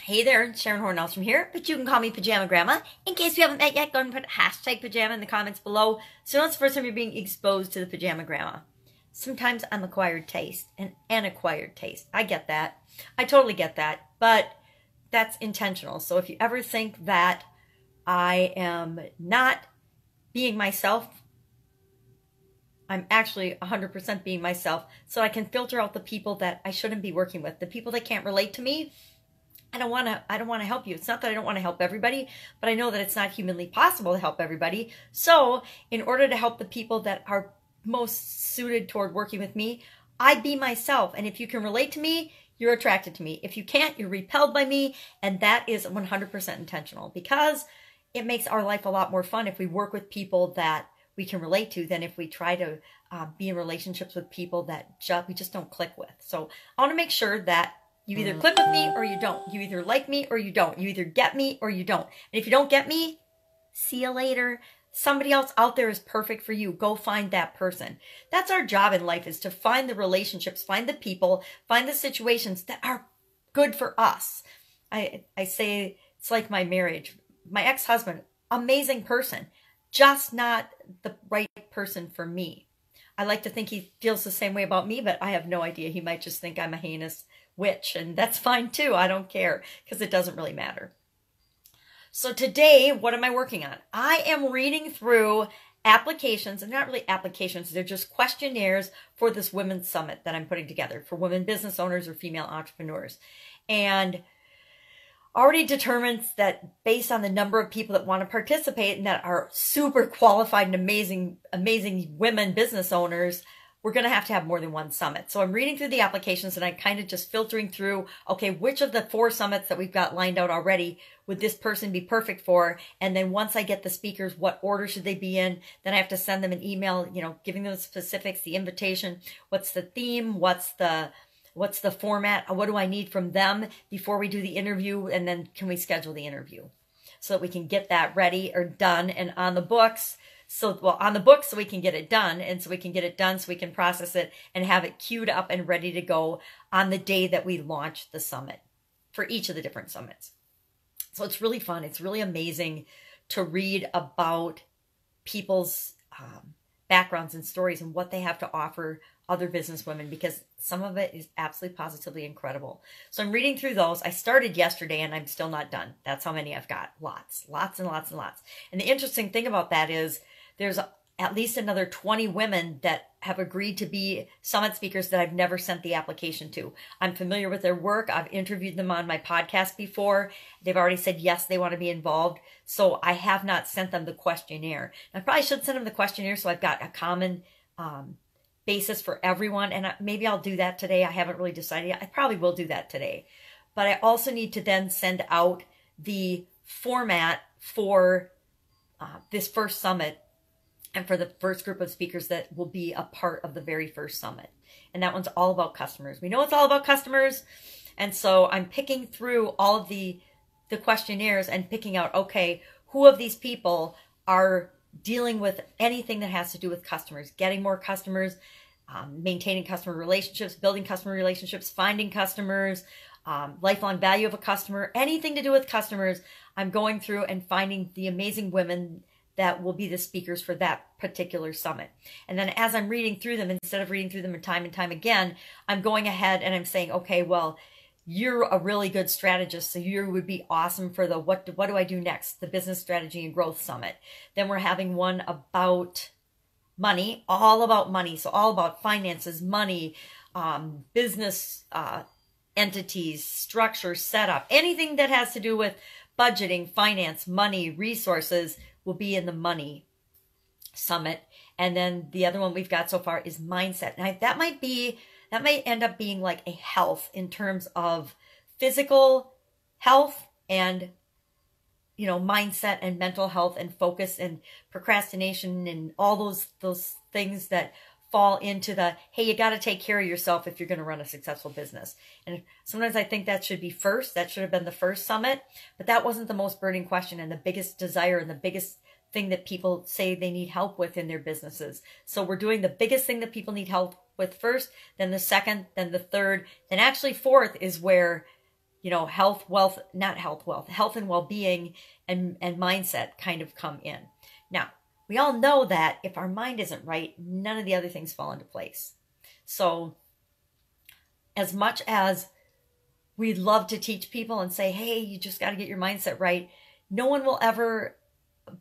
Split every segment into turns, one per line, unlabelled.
Hey there, it's Sharon Horne-Ellstrom here, but you can call me Pajama Grandma. In case you haven't met yet, go ahead and put hashtag pajama in the comments below. So that's the first time you're being exposed to the Pajama Grandma. Sometimes I'm acquired taste, an acquired taste. I get that. I totally get that, but that's intentional. So if you ever think that I am not being myself, I'm actually 100% being myself, so I can filter out the people that I shouldn't be working with, the people that can't relate to me. I don't want to help you. It's not that I don't want to help everybody, but I know that it's not humanly possible to help everybody. So in order to help the people that are most suited toward working with me, I be myself. And if you can relate to me, you're attracted to me. If you can't, you're repelled by me. And that is 100% intentional, because it makes our life a lot more fun if we work with people that we can relate to than if we try to be in relationships with people that we just don't click with. So I want to make sure that you either click with me or you don't. You either like me or you don't. You either get me or you don't. And if you don't get me, see you later. Somebody else out there is perfect for you. Go find that person. That's our job in life, is to find the relationships, find the people, find the situations that are good for us. I say it's like my marriage. My ex-husband, amazing person, just not the right person for me. I like to think he feels the same way about me, but I have no idea. He might just think I'm a heinous witch, and that's fine too. I don't care, because it doesn't really matter. So today, what am I working on? I am reading through applications, and not really applications, they're just questionnaires for this women's summit that I'm putting together for women business owners or female entrepreneurs. And already determines that based on the number of people that want to participate and that are super qualified and amazing women business owners, we're going to have more than one summit. So I'm reading through the applications and I'm kind of just filtering through, okay, which of the 4 summits that we've got lined out already would this person be perfect for? And then once I get the speakers, what order should they be in? Then I have to send them an email, giving them the specifics, the invitation, what's the theme, what's the format, what do I need from them before we do the interview, and then can we schedule the interview so that we can get that ready or done and on the books. So, on the books so we can get it done, and so we can get it done so we can process it and have it queued up and ready to go on the day that we launch the summit for each of the different summits. So it's really fun. It's really amazing to read about people's backgrounds and stories and what they have to offer other business women, because some of it is absolutely positively incredible. So I'm reading through those. I started yesterday and I'm still not done. That's how many I've got. Lots and lots and lots. And the interesting thing about that is there's at least another 20 women that have agreed to be summit speakers that I've never sent the application to. I'm familiar with their work. I've interviewed them on my podcast before. They've already said yes, they want to be involved. So I have not sent them the questionnaire. I probably should send them the questionnaire so I've got a common basis for everyone. And maybe I'll do that today. I haven't really decided yet. I probably will do that today. But I also need to then send out the format for this first summit and for the first group of speakers that will be a part of the very first summit. And that one's all about customers. We know it's all about customers. And so I'm picking through all of the questionnaires and picking out, okay, who of these people are dealing with anything that has to do with customers, getting more customers, maintaining customer relationships, building customer relationships, finding customers, lifelong value of a customer, anything to do with customers. I'm going through and finding the amazing women that will be the speakers for that particular summit. And then as I'm reading through them, instead of reading through them and time again, I'm going ahead and I'm saying, okay, well, you're a really good strategist, so you would be awesome for the what do I do next? The Business Strategy and Growth Summit. Then we're having one about money, all about money. So all about finances, money, business entities, structure, setup, anything that has to do with budgeting, finance, money, resources will be in the Money Summit. And then the other one we've got so far is mindset. Now that might end up being like a health in terms of physical health and, mindset and mental health and focus and procrastination and all those things that fall into the, hey, you got to take care of yourself if you're going to run a successful business. And sometimes I think that should be first. That should have been the first summit, but that wasn't the most burning question and the biggest desire and the biggest thing that people say they need help with in their businesses. So we're doing the biggest thing that people need help with first, then the second, then the third, then actually fourth is where health, wealth, not health, wealth, health and well-being and mindset kind of come in. Now, we all know that if our mind isn't right, none of the other things fall into place. So as much as we'd love to teach people and say, hey, you just got to get your mindset right, no one will ever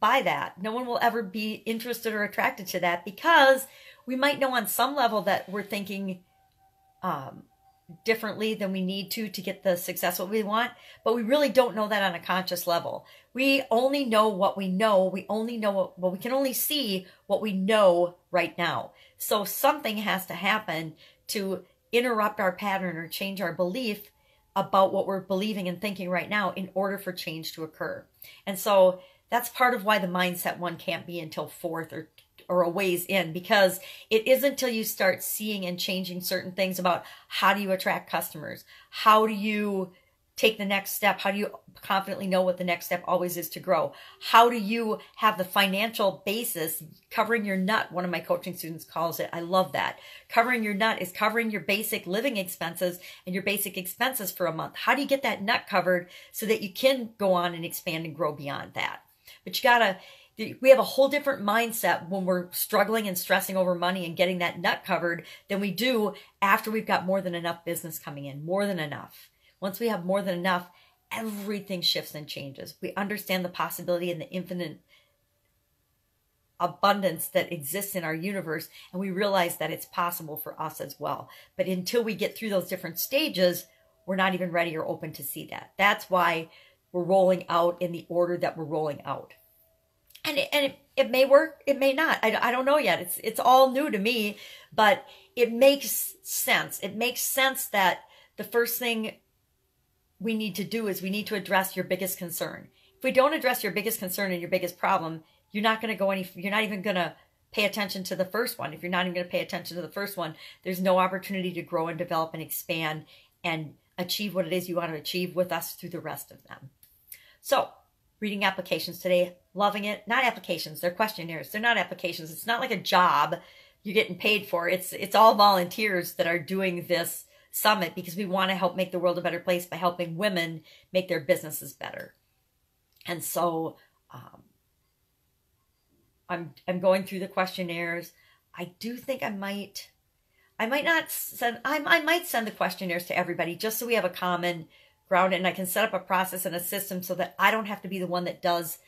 buy that. No one will ever be interested or attracted to that, because we might know on some level that we're thinking differently than we need to get the success what we want, but we really don't know that on a conscious level. We only know what we know. We only know we can only see what we know right now. So something has to happen to interrupt our pattern or change our belief about what we're believing and thinking right now in order for change to occur. And so that's part of why the mindset one can't be until fourth or a ways in, because it isn't until you start seeing and changing certain things about how do you attract customers, how do you take the next step, how do you confidently know what the next step always is to grow, how do you have the financial basis, covering your nut, one of my coaching students calls it. I love that. Covering your nut is covering your basic living expenses and your basic expenses for a month. How do you get that nut covered so that you can go on and expand and grow beyond that? But we have a whole different mindset when we're struggling and stressing over money and getting that nut covered than we do after we've got more than enough business coming in, more than enough. Once we have more than enough, everything shifts and changes. We understand the possibility and the infinite abundance that exists in our universe, and we realize that it's possible for us as well. But until we get through those different stages, we're not even ready or open to see that. That's why we're rolling out in the order that we're rolling out. And it may work, it may not. I don't know yet. It's all new to me, but it makes sense. It makes sense that the first thing we need to do is we need to address your biggest concern. If we don't address your biggest concern and your biggest problem, you're not going to go you're not even going to pay attention to the first one. If you're not even going to pay attention to the first one, there's no opportunity to grow and develop and expand and achieve what it is you want to achieve with us through the rest of them. So, reading applications today, loving it. Not applications, they're questionnaires. They're not applications. It's not like a job you're getting paid for. It's all volunteers that are doing this summit because we want to help make the world a better place by helping women make their businesses better. And so I'm going through the questionnaires. I do think I might send the questionnaires to everybody just so we have a common ground and I can set up a process and a system so that I don't have to be the one that does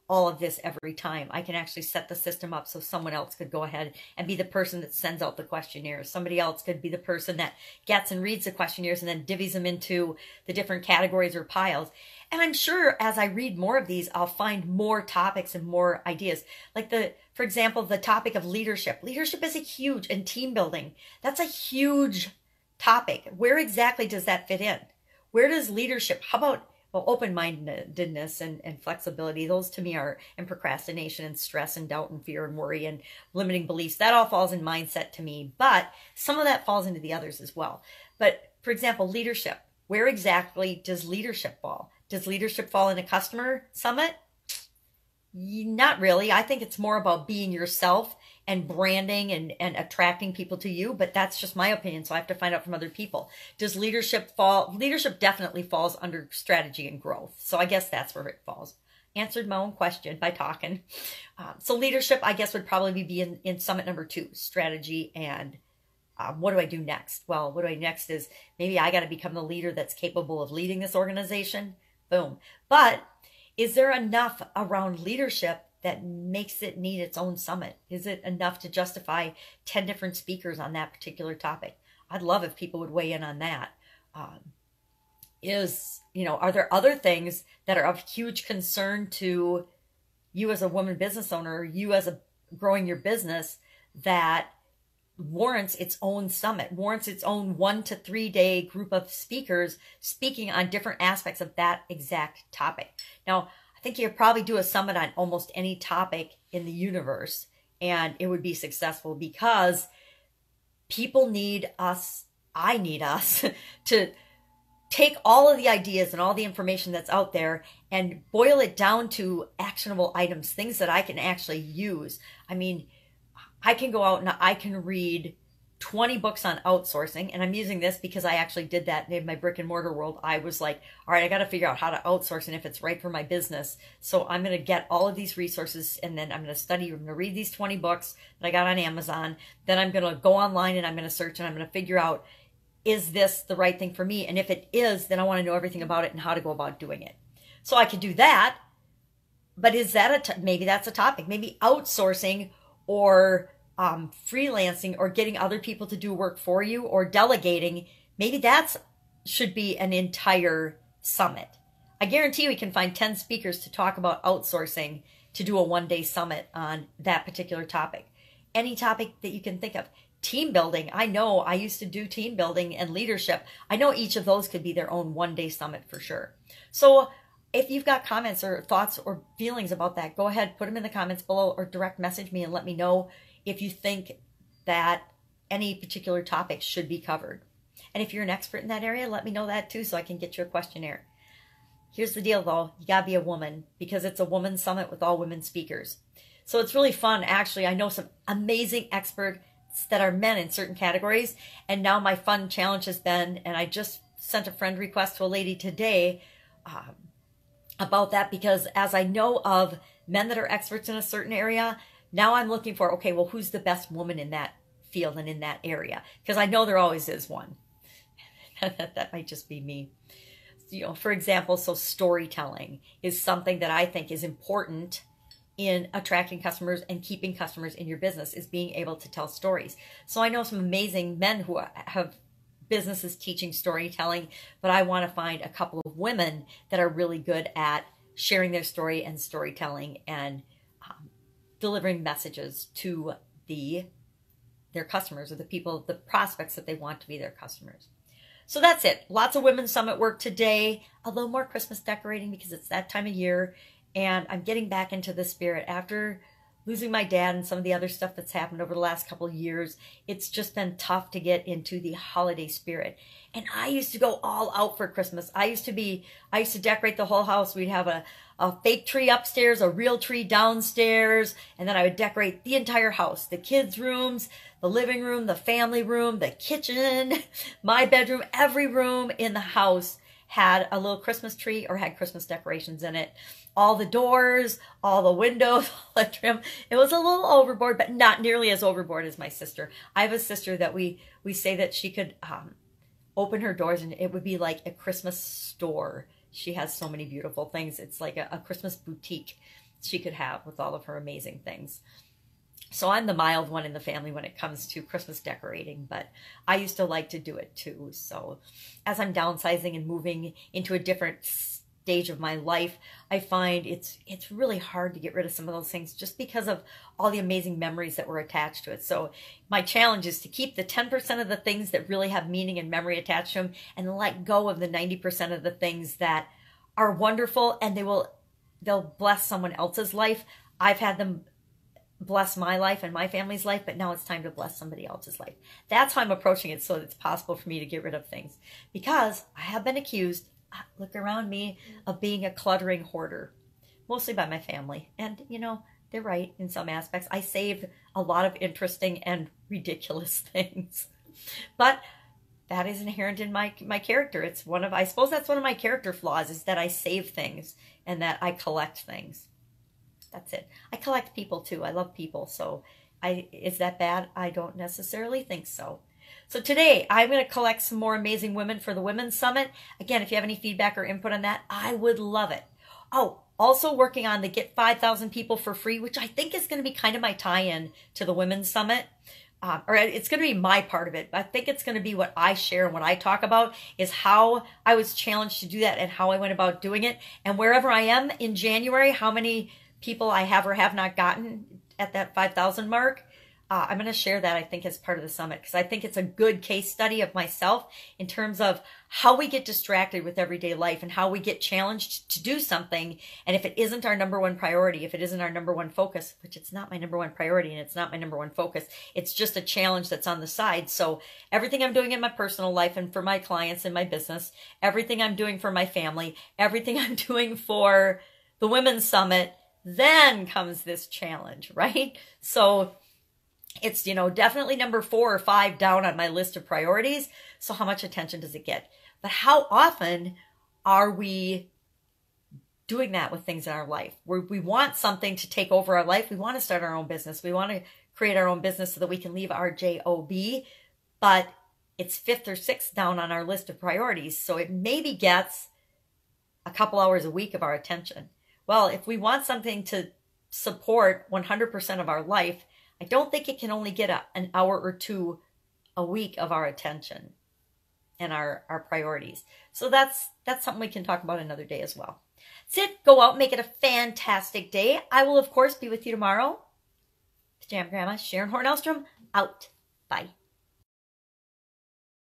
all of this every time. I can actually set the system up so someone else could go ahead and be the person that sends out the questionnaires. Somebody else could be the person that gets and reads the questionnaires and then divvies them into the different categories or piles. And I'm sure as I read more of these, I'll find more topics and more ideas. Like for example, the topic of leadership. Leadership is a huge, and team building. That's a huge topic. Where exactly does that fit in? Where does leadership, how about open-mindedness and flexibility? Those to me are, and procrastination and stress and doubt and fear and worry and limiting beliefs. That all falls in mindset to me, but some of that falls into the others as well. But for example, leadership. Where exactly does leadership fall? Does leadership fall in a customer summit? Not really. I think it's more about being yourself and branding and attracting people to you, but that's just my opinion, so I have to find out from other people. Does leadership fall? Leadership definitely falls under strategy and growth, so I guess that's where it falls. Answered my own question by talking. So leadership, I guess, would probably be in summit number 2, strategy and what do I do next? Well, what do I do next is maybe I got to become the leader that's capable of leading this organization. Boom. But is there enough around leadership that makes it need its own summit? Is it enough to justify 10 different speakers on that particular topic? I'd love if people would weigh in on that. Are there other things that are of huge concern to you as a woman business owner, you as growing your business, that warrants its own summit, warrants its own 1 to 3 day group of speakers speaking on different aspects of that exact topic? Now, I think you could probably do a summit on almost any topic in the universe and it would be successful because people need us, I need us to take all of the ideas and all the information that's out there and boil it down to actionable items, things that I can actually use. I mean, I can go out and I can read 20 books on outsourcing. And I'm using this because I actually did that in my brick and mortar world. I was like, all right, I got to figure out how to outsource and if it's right for my business. So I'm going to get all of these resources, and then I'm going to study, I'm going to read these 20 books that I got on Amazon. Then I'm going to go online and I'm going to search, and I'm going to figure out, is this the right thing for me? And if it is, then I want to know everything about it and how to go about doing it. So I could do that. But is that maybe that's a topic? Maybe outsourcing or freelancing or getting other people to do work for you or delegating, maybe that should be an entire summit. I guarantee we can find 10 speakers to talk about outsourcing to do a one-day summit on that particular topic. Any topic that you can think of. Team building. I know I used to do team building and leadership. I know each of those could be their own one-day summit for sure. So if you've got comments or thoughts or feelings about that, go ahead, put them in the comments below or direct message me and let me know if you think that any particular topic should be covered. And if you're an expert in that area, let me know that too so I can get you a questionnaire. Here's the deal though, you gotta be a woman because it's a women's summit with all women speakers. So it's really fun. Actually, I know some amazing experts that are men in certain categories. And now my fun challenge has been, and I just sent a friend request to a lady today about that, because as I know of men that are experts in a certain area, now I'm looking for, okay, well, who's the best woman in that field and in that area? Because I know there always is one. That might just be me. You know, for example, so storytelling is something that I think is important in attracting customers and keeping customers in your business, is being able to tell stories. So I know some amazing men who have businesses teaching storytelling, but I want to find a couple of women that are really good at sharing their story and storytelling and delivering messages to their customers or the people, the prospects that they want to be their customers. So that's it. Lots of Women's Summit work today. A little more Christmas decorating because it's that time of year. And I'm getting back into the spirit after losing my dad and some of the other stuff that's happened over the last couple of years. It's just been tough to get into the holiday spirit. And I used to go all out for Christmas. I used to decorate the whole house. We'd have a fake tree upstairs, a real tree downstairs, and then I would decorate the entire house, the kids' rooms, the living room, the family room, the kitchen, my bedroom, every room in the house had a little Christmas tree or had Christmas decorations in it. All the doors, all the windows, all the trim. It was a little overboard, but not nearly as overboard as my sister. I have a sister that we say that she could open her doors and it would be like a Christmas store. She has so many beautiful things. It's like a Christmas boutique she could have with all of her amazing things. So I'm the mild one in the family when it comes to Christmas decorating, but I used to like to do it too. So as I'm downsizing and moving into a different stage of my life, I find it's really hard to get rid of some of those things just because of all the amazing memories that were attached to it. So my challenge is to keep the 10% of the things that really have meaning and memory attached to them and let go of the 90% of the things that are wonderful and they'll bless someone else's life. I've had them bless my life and my family's life, but now it's time to bless somebody else's life. That's how I'm approaching it, so that it's possible for me to get rid of things. Because I have been accused, look around me, of being a cluttering hoarder, mostly by my family. And, you know, they're right in some aspects. I save a lot of interesting and ridiculous things. But that is inherent in my character. It's I suppose that's one of my character flaws, is that I save things and that I collect things. That's it. I collect people too. I love people. So is that bad? I don't necessarily think so. So today I'm going to collect some more amazing women for the Women's Summit. Again, if you have any feedback or input on that, I would love it. Oh, also working on the Get 5,000 People for Free, which I think is going to be kind of my tie-in to the Women's Summit. Or it's going to be my part of it. I think it's going to be what I share and what I talk about is how I was challenged to do that and how I went about doing it. And wherever I am in January, how many people I have or have not gotten at that 5,000 mark, I'm going to share that, I think, as part of the summit, because I think it's a good case study of myself in terms of how we get distracted with everyday life and how we get challenged to do something. And if it isn't our number one priority, if it isn't our number one focus, which it's not my number one priority and it's not my number one focus, it's just a challenge that's on the side. So everything I'm doing in my personal life and for my clients and my business, everything I'm doing for my family, everything I'm doing for the Women's Summit, then comes this challenge, right? So It's, you know, definitely number 4 or 5 down on my list of priorities. So how much attention does it get? But how often are we doing that with things in our life where we want something to take over our life? We want to start our own business. We want to create our own business so that we can leave our job, but it's 5th or 6th down on our list of priorities. So it maybe gets a couple hours a week of our attention. Well, if we want something to support 100% of our life, I don't think it can only get an hour or 2 a week of our attention and our priorities. So that's something we can talk about another day as well. That's it. Go out, make it a fantastic day. I will, of course, be with you tomorrow. Pajama Grandma, Sharon Horne-Ellstrom, out. Bye.